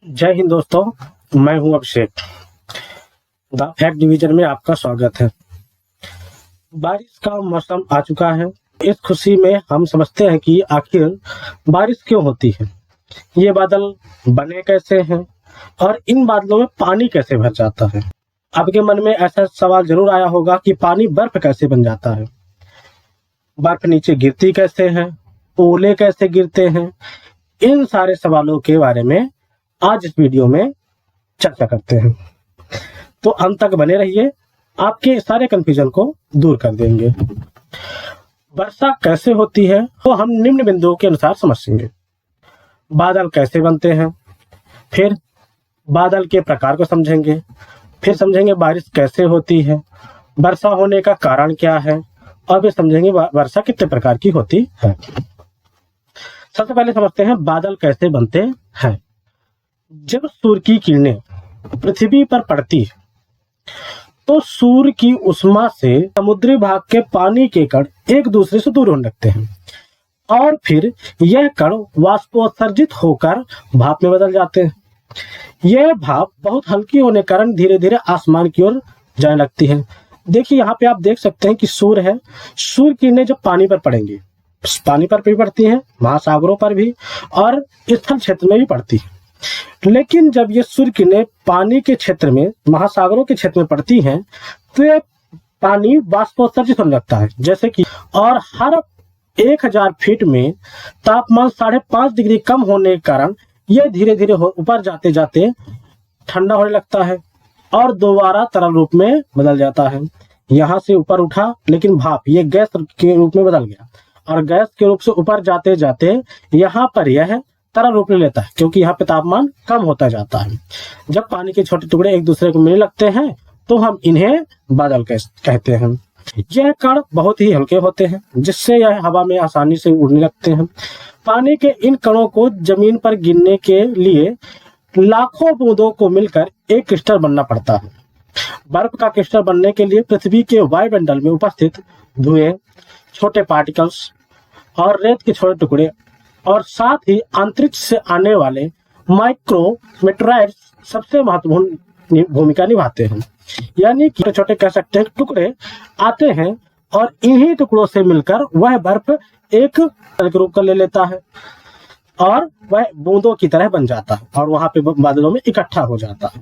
जय हिंद दोस्तों, मैं हूं अभिषेक। द फैक्ट डिवीजन में आपका स्वागत है। बारिश का मौसम आ चुका है। इस खुशी में हम समझते हैं कि आखिर बारिश क्यों होती है, ये बादल बने कैसे हैं और इन बादलों में पानी कैसे भर जाता है। आपके मन में ऐसा सवाल जरूर आया होगा कि पानी बर्फ कैसे बन जाता है, बर्फ नीचे गिरती कैसे है, ओले कैसे गिरते हैं। इन सारे सवालों के बारे में आज इस वीडियो में चर्चा करते हैं, तो अंत तक बने रहिए, आपके सारे कंफ्यूजन को दूर कर देंगे। वर्षा कैसे होती है तो हम निम्न बिंदुओं के अनुसार समझेंगे। बादल कैसे बनते हैं, फिर बादल के प्रकार को समझेंगे, फिर समझेंगे बारिश कैसे होती है, वर्षा होने का कारण क्या है, और फिर समझेंगे वर्षा कितने प्रकार की होती है। सबसे पहले समझते हैं बादल कैसे बनते हैं। जब सूर्य की किरणें पृथ्वी पर पड़ती है तो सूर्य की उष्मा से समुद्री भाग के पानी के कण एक दूसरे से दूर होने लगते हैं और फिर यह कण वाष्पोत्सर्जित होकर भाप में बदल जाते हैं। यह भाप बहुत हल्की होने के कारण धीरे धीरे आसमान की ओर जाने लगती है। देखिए यहाँ पे आप देख सकते हैं कि सूर्य है, सूर्य किरणें जब पानी पर पड़ेंगी, पानी पर भी पड़ती हैं, महासागरों पर भी और स्थल क्षेत्र में भी पड़ती है। लेकिन जब ये सूर्य किरणें पानी के क्षेत्र में, महासागरों के क्षेत्र में पड़ती हैं तो ये पानी वाष्पोत्सर्जित होने लगता है, जैसे कि और हर 1000 फीट में तापमान 5.5 डिग्री कम होने के कारण यह धीरे धीरे ऊपर जाते जाते ठंडा होने लगता है और दोबारा तरल रूप में बदल जाता है। यहाँ से ऊपर उठा लेकिन भाप ये गैस के रूप में बदल गया और गैस के रूप से ऊपर जाते जाते यहाँ पर यह तरल रूप ले लेता है, क्योंकि यहाँ पे तापमान कम होता जाता है। जब पानी के छोटे टुकड़े एक दूसरे को मिलने लगते हैं तो हम इन्हें बादल कहते हैं। यह कण बहुत ही हल्के होते हैं, जिससे यह हवा में आसानी से उड़ने लगते हैं। पानी के इन कणों को जमीन पर गिरने के लिए लाखों बूंदों को मिलकर एक क्रिस्टल बनना पड़ता है। बर्फ का क्रिस्टल बनने के लिए पृथ्वी के वायुमंडल में उपस्थित धुएं, छोटे पार्टिकल्स और रेत के छोटे टुकड़े और साथ ही अंतरिक्ष से आने वाले माइक्रो मेटेराइट्स सबसे महत्वपूर्ण भूमिका निभाते हैं। यानी कि छोटे छोटे कह सकते हैं टुकड़े आते हैं और इन्हीं टुकड़ों से मिलकर वह बर्फ एक रूप कर ले लेता है और वह बूंदों की तरह बन जाता है और वहां पे बादलों में इकट्ठा हो जाता है।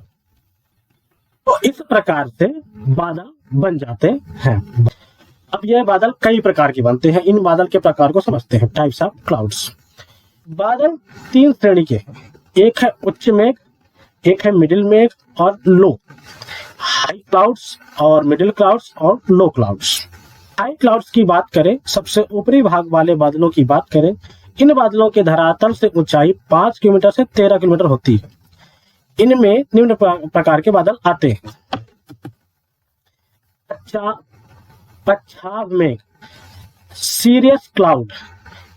तो इस प्रकार से बादल बन जाते हैं। अब यह बादल कई प्रकार के बनते हैं। इन बादल के प्रकार को समझते हैं, टाइप्स ऑफ क्लाउड्स। बादल 3 श्रेणी के हैं, एक है उच्च मेघ, एक है मिडिल मेघ और लो। हाई क्लाउड्स और मिडिल क्लाउड्स और लो क्लाउड्स। हाई क्लाउड्स की बात करें, सबसे ऊपरी भाग वाले बादलों की बात करें, इन बादलों के धरातल से ऊंचाई 5 किलोमीटर से 13 किलोमीटर होती है। इनमें निम्न प्रकार के बादल आते हैं। पच्छाद मेघ, सीरियस क्लाउड।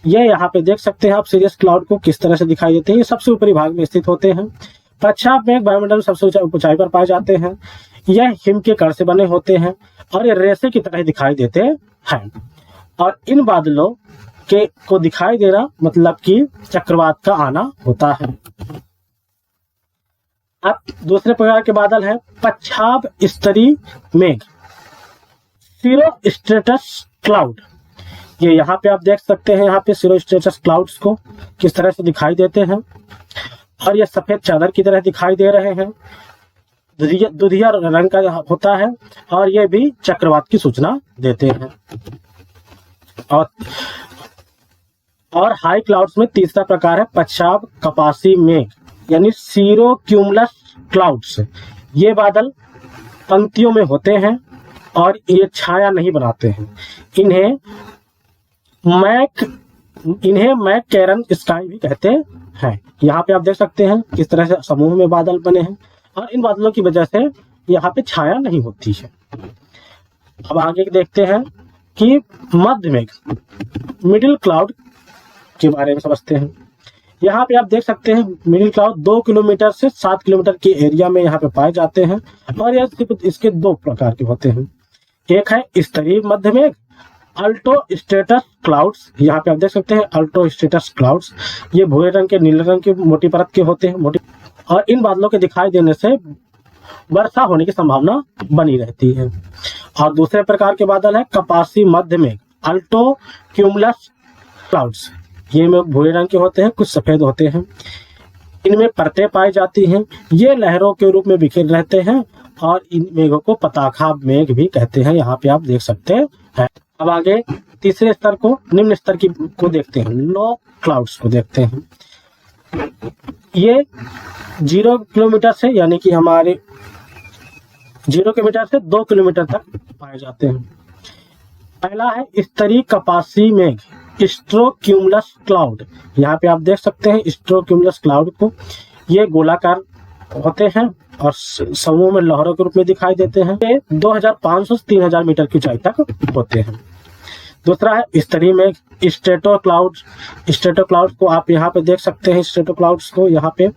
ये यहाँ पे देख सकते हैं आप सीरियस क्लाउड को किस तरह से दिखाई देते हैं। ये सबसे ऊपरी भाग में स्थित होते हैं। पच्छाद मेघ वायुमंडल में सबसे ऊंचाई पर पाए जाते हैं। यह हिम के कण से बने होते हैं और ये रेसे की तरह दिखाई देते हैं। और इन बादलों के को दिखाई देना मतलब कि चक्रवात का आना होता है। अब दूसरे प्रकार के बादल है पच्छाद स्तरीय मेघ, सीरोस्ट्रेटस क्लाउड। ये यहाँ पे आप देख सकते हैं, यहाँ पे सीरोस्ट्रेटस क्लाउड्स को किस तरह से दिखाई देते हैं और ये सफेद चादर की तरह दिखाई दे रहे हैं। दुधिया रंग का होता है और ये भी चक्रवात की सूचना देते हैं। और हाई क्लाउड्स में तीसरा प्रकार है पच्छाद कपासी मेघ, यानी सीरोक्यूमुलस क्लाउड्स। ये बादल पंक्तियों में होते हैं और ये छाया नहीं बनाते हैं। इन्हें मैक कैरन स्काई भी कहते हैं। यहाँ पे आप देख सकते हैं किस तरह से समूह में बादल बने हैं और इन बादलों की वजह से यहाँ पे छाया नहीं होती है। अब आगे देखते हैं कि मध्य मेघ, मिडिल क्लाउड के बारे में समझते हैं। यहाँ पे आप देख सकते हैं मिडिल क्लाउड 2 किलोमीटर से 7 किलोमीटर के एरिया में यहाँ पे पाए जाते हैं और इसके 2 प्रकार के होते हैं। एक है स्तरीय मध्य मेघ, अल्टो स्टेटस क्लाउड्स। यहाँ पे आप देख सकते हैं अल्टो स्टेटस क्लाउड्स। ये भूरे रंग के, नीले रंग की मोटी परत के होते हैं, मोटी और इन बादलों के दिखाई देने से वर्षा होने की संभावना बनी रहती है। और दूसरे प्रकार के बादल है कपासी मध्य मेघ, अल्टो क्यूमुलस क्लाउड्स। ये मेघ भूरे रंग के होते हैं, कुछ सफेद होते हैं, इनमें परतें पाई जाती हैं, ये लहरों के रूप में बिखरे रहते हैं और इन मेघों को पताखा मेघ भी कहते हैं। यहाँ पे आप देख सकते हैं। अब आगे तीसरे स्तर को, निम्न स्तर की को देखते हैं, लो क्लाउड्स को देखते हैं। ये 0 किलोमीटर से, यानी कि हमारे 0 किलोमीटर से 2 किलोमीटर तक पाए जाते हैं। पहला है स्तरीय कपासी मेघ, स्ट्रोक्यूमुलस क्लाउड। यहाँ पे आप देख सकते हैं स्ट्रोक्यूमुलस क्लाउड को। ये गोलाकार होते हैं और समूह में लहरों के रूप में दिखाई देते हैं। ये 2500 से 3000 मीटर की ऊंचाई तक होते हैं। दूसरा है स्तरीय मेघ, स्ट्रेटो क्लाउड। स्ट्रेटो क्लाउड को आप यहाँ पे देख सकते हैं। स्ट्रेटो क्लाउड्स को यहाँ पे,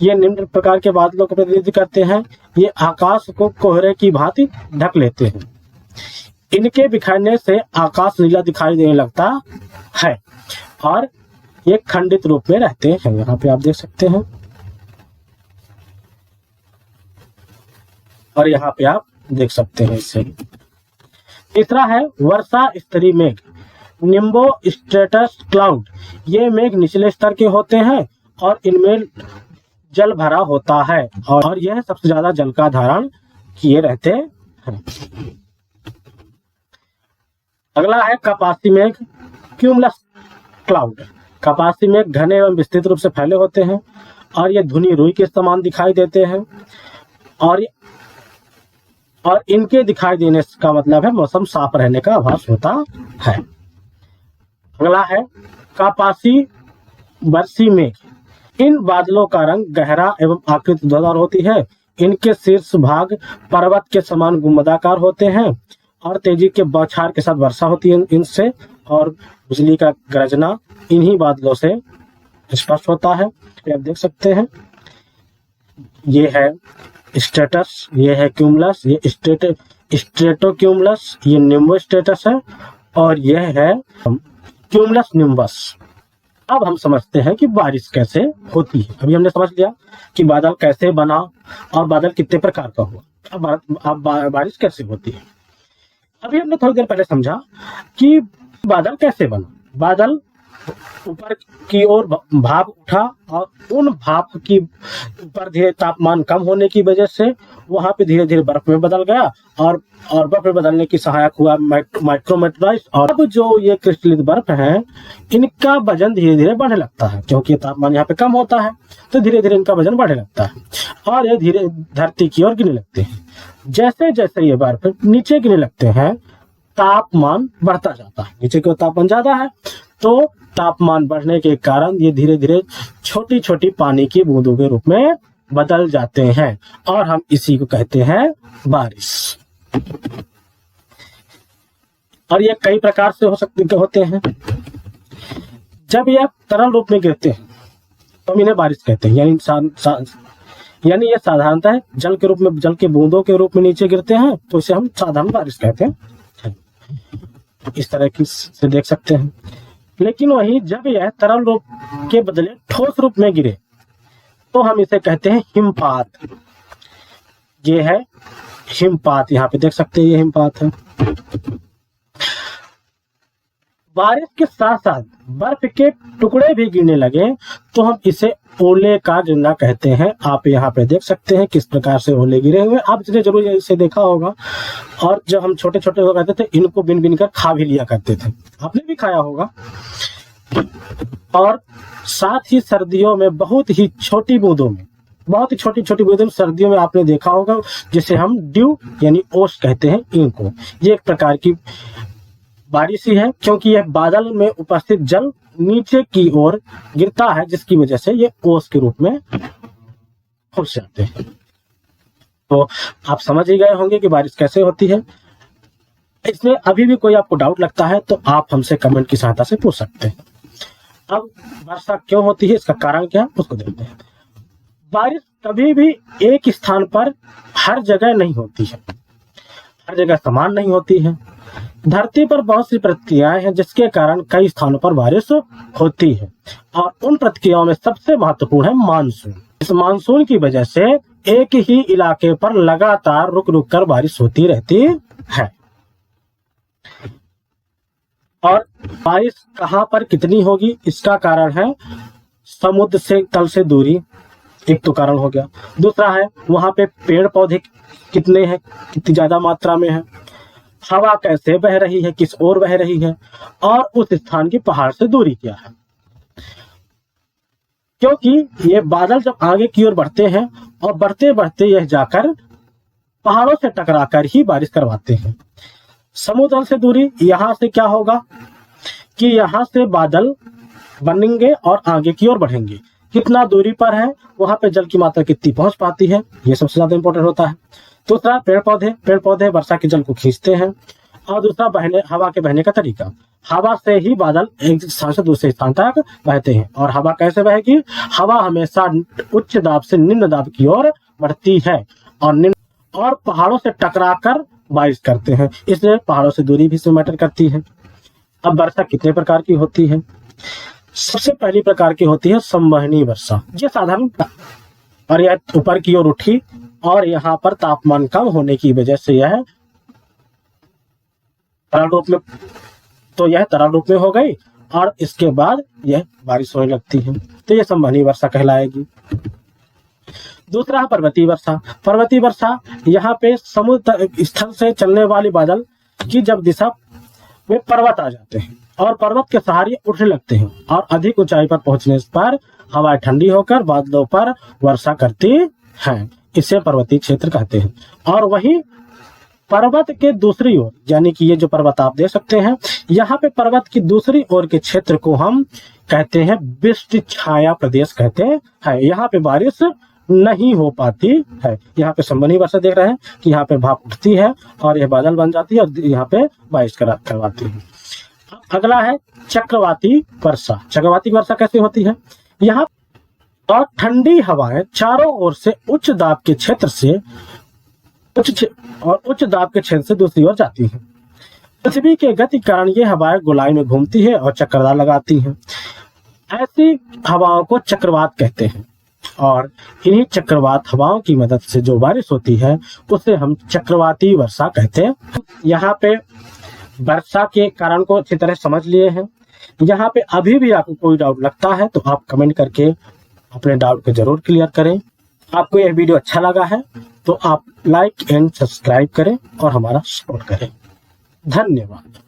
ये निम्न प्रकार के बादलों को प्रतिनिधित्व करते हैं। ये आकाश को कोहरे की भांति ढक लेते हैं। इनके बिखरने से आकाश नीला दिखाई देने लगता है और ये खंडित रूप में रहते हैं। यहाँ पे आप देख सकते हैं और यहाँ पे आप देख सकते हैं इसे। तीसरा है वर्षा स्तरीय मेघ, निम्बो स्ट्रेटस क्लाउड। ये मेघ निचले स्तर के होते हैं और इनमें जल भरा होता है और यह सबसे ज्यादा जल का धारण किए रहते हैं। अगला है कपासी मेघ, क्यूमुलस क्लाउड। कपासी मेघ घने एवं विस्तृत रूप से फैले होते हैं और ये धुनी रुई के समान दिखाई देते हैं और इनके दिखाई देने का मतलब है मौसम साफ रहने का आभास होता है। अगला है कपासी बरसी मेघ। इन बादलों का रंग गहरा एवं आकृति धुआंधार होती है। इनके शीर्ष भाग पर्वत के समान गुंबदाकार होते हैं और तेजी के बौछार के साथ वर्षा होती है इनसे, और बिजली का गरजना इन्हीं बादलों से स्पष्ट होता है। आप देख सकते हैं ये है स्ट्रेटस, ये है क्यूमुलस, ये स्ट्रेटो क्यूमुलस, ये निम्बो स्ट्रेटस है और यह है क्यूमुलस निम्बस। अब हम समझते हैं कि बारिश कैसे होती है। अभी हमने समझ लिया कि बादल कैसे बना और बादल कितने प्रकार का हुआ। अब बारिश कैसे होती है। अभी हमने थोड़ी देर पहले समझा कि बादल कैसे बना। बादल ऊपर की ओर भाप उठा और उन भाप की ऊपर धीरे तापमान कम होने की वजह से वहां पे धीरे धीरे बर्फ में बदल गया और बर्फ में बदलने की सहायक हुआ माइक्रोमेटेराइट। और अब जो ये क्रिस्टलित बर्फ है इनका वजन धीरे धीरे बढ़ने लगता है, क्योंकि तापमान यहाँ पे कम होता है तो धीरे धीरे इनका वजन बढ़ने लगता है और ये धीरे धरती की ओर गिरने लगते हैं। जैसे जैसे ये बर्फ नीचे गिरने लगते हैं तापमान बढ़ता जाता है। नीचे की ओर तापमान ज्यादा है तो तापमान बढ़ने के कारण ये धीरे धीरे छोटी छोटी पानी की बूंदों के रूप में बदल जाते हैं और हम इसी को कहते हैं बारिश। और ये कई प्रकार से होते हैं। जब ये तरल रूप में गिरते हैं तो हम इन्हें बारिश कहते हैं। यानी ये साधारणतः जल के रूप में, जल के बूंदों के रूप में नीचे गिरते हैं तो इसे हम साधारण बारिश कहते हैं। इस तरह की से देख सकते हैं। लेकिन वही जब यह तरल रूप के बदले ठोस रूप में गिरे तो हम इसे कहते हैं हिमपात। ये है हिमपात, यहाँ पे देख सकते हैं ये हिमपात है। बारिश के साथ साथ बर्फ के टुकड़े भी गिरने लगे तो हम इसे ओले का गिरना कहते हैं। आप यहाँ पे देख सकते हैं किस प्रकार से ओले गिरे हुए। आप इसने जरूर इसे देखा होगा। और जब हम छोटे छोटे हो रहते थे इनको बिन बिन कर खा भी लिया करते थे, आपने भी खाया होगा। और साथ ही सर्दियों में बहुत ही छोटी बूंदों में, बहुत ही छोटी छोटी बूंदों में सर्दियों में आपने देखा होगा, जिसे हम ड्यू यानी ओस कहते हैं इनको। ये एक प्रकार की बारिश ही है, क्योंकि यह बादल में उपस्थित जल नीचे की ओर गिरता है, जिसकी वजह से ये ओस के रूप में हो जाते हैं। तो आप समझ ही गए होंगे कि बारिश कैसे होती है। इसमें अभी भी कोई आपको डाउट लगता है तो आप हमसे कमेंट की सहायता से पूछ सकते हैं। अब वर्षा क्यों होती है, इसका कारण क्या है, उसको देखते हैं। बारिश कभी भी एक स्थान पर हर जगह नहीं होती है, हर जगह समान नहीं होती है। धरती पर बहुत सी प्रक्रियाएं हैं जिसके कारण कई स्थानों पर बारिश होती है और उन प्रक्रियाओं में सबसे महत्वपूर्ण है मानसून। इस मानसून की वजह से एक ही इलाके पर लगातार रुक रुक कर बारिश होती रहती है। और बारिश कहाँ पर कितनी होगी इसका कारण है समुद्र से तल से दूरी, एक तो कारण हो गया। दूसरा है वहां पे पेड़ पौधे कितने हैं, कितनी ज्यादा मात्रा में है, हवा कैसे बह रही है, किस ओर बह रही है, और उस स्थान की पहाड़ से दूरी क्या है। क्योंकि ये बादल जब आगे की ओर बढ़ते हैं और बढ़ते बढ़ते यह जाकर पहाड़ों से टकराकर ही बारिश करवाते हैं। समुद्र से दूरी, यहां से क्या होगा कि यहां से बादल बनेंगे और आगे की ओर बढ़ेंगे। कितना दूरी पर है, वहां पे जल की मात्रा कितनी पहुंच पाती है, ये सबसे ज्यादा इंपॉर्टेंट होता है। दूसरा पेड़ पौधे वर्षा के जल को खींचते हैं। और दूसरा हवा के बहने का तरीका, हवा से ही बादल एक स्थान से दूसरे स्थान तक बहते हैं। और हवा कैसे बहेगी, हवा हमेशा उच्च दाब से निम्न दाब की ओर बढ़ती है और पहाड़ों से टकराकर बारिश करते हैं, इसलिए पहाड़ों से दूरी भी इसमें मैटर करती है। अब वर्षा कितने प्रकार की होती है। सबसे पहली प्रकार की होती है संवहनी वर्षा। ये साधारण और यह ऊपर की ओर उठी और यहाँ पर तापमान कम होने की वजह से यह तरल रूप में, तो यह तरल रूप में हो गई और इसके बाद यह बारिश होने लगती है, तो यह संवहनी वर्षा कहलाएगी। दूसरा है पर्वतीय वर्षा। पर्वतीय वर्षा यहाँ पे समुद्र स्थल से चलने वाली बादल की जब दिशा में पर्वत आ जाते हैं और पर्वत के सहारे उठने लगते हैं और अधिक ऊंचाई पर पहुंचने पर हवाएं ठंडी होकर बादलों पर वर्षा करती हैं, इसे पर्वतीय क्षेत्र कहते हैं। और वहीं पर्वत के दूसरी ओर, यानी कि ये जो पर्वत आप देख सकते हैं, यहाँ पे पर्वत की दूसरी ओर के क्षेत्र को हम कहते हैं वृष्टि छाया प्रदेश कहते हैं। यहाँ पे बारिश नहीं हो पाती है। यहाँ पे संवहनी वर्षा देख रहे हैं कि यहाँ पे भाप उठती है और यह बादल बन जाती है और यहाँ पे बारिश करवाती है। अगला है चक्रवाती वर्षा। चक्रवाती वर्षा कैसे होती है, यहाँ और ठंडी हवाएं चारों ओर से उच्च दाब के क्षेत्र से दूसरी ओर जाती हैं। पृथ्वी के गति के कारण ये हवाएं गोलाई में घूमती है और चक्रवात लगाती हैं। ऐसी हवाओं को चक्रवात कहते हैं और इन्हीं चक्रवात हवाओं की मदद से जो बारिश होती है उसे हम चक्रवाती वर्षा कहते हैं। यहाँ पे वर्षा के कारण को अच्छी तरह समझ लिए हैं। यहाँ पे अभी भी आपको कोई डाउट लगता है तो आप कमेंट करके अपने डाउट को जरूर क्लियर करें। आपको यह वीडियो अच्छा लगा है तो आप लाइक एंड सब्सक्राइब करें और हमारा सपोर्ट करें। धन्यवाद।